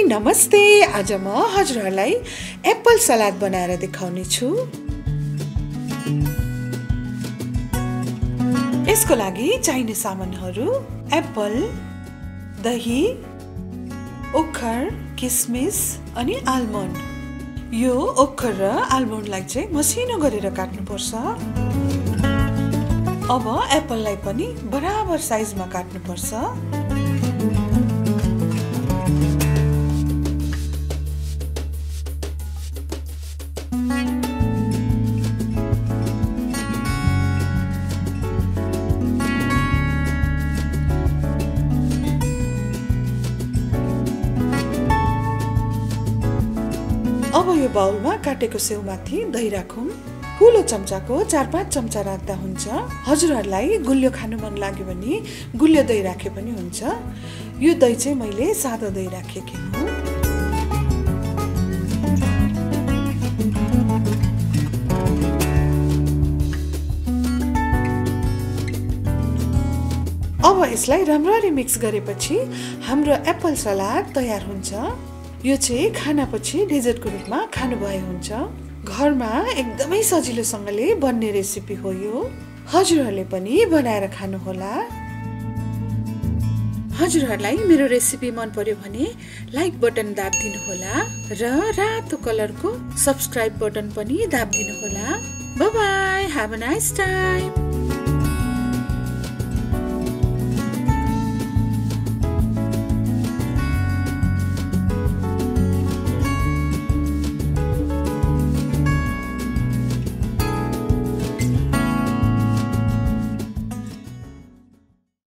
नमस्ते। आज म हजुरहरुलाई एप्पल सलाद बनाएर देखाउने छु। यसको लागि चाहिने सामानहरु एप्पल, दही, ओखर, किसमिस अनि आलमन्ड। यो ओखर र आलमन्डलाई चाहिँ मसिनो गरेर काट्नु पर्छ। अब एप्पललाई पनि बराबर साइजमा काट्नु पर्छ। अब यो बाउलमा काटेको सेउमाथि दही राखौं। ठूलो चम्चाको 4-5 चम्चा राख्दा हुन्छ। हजुरहरुलाई गुलियो खानु मन लाग्यो भने गुलियो दही राखे पनि हुन्छ। यो दही चाहिँ मैले सादा दही राखेकी हुँ। अब यसलाई राम्ररी मिक्स गरेपछि हाम्रो एप्पल सलाद तयार हुन्छ। यो चाहिँ खानापछि डेजर्टको रूपमा खानु भए हुन्छ। घरमा एकदमै सजिलोसँगले बन्ने रेसिपी हो यो। हजुरहरुले पनि बनाएर खानु होला। हजुरहरुलाई मेरो रेसिपी मन पर्यो भने लाइक बटन दाब्दिनु होला र रातो कलरको सब्स्क्राइब बटन पनि दाब्दिनु होला। Bye bye, have a nice time.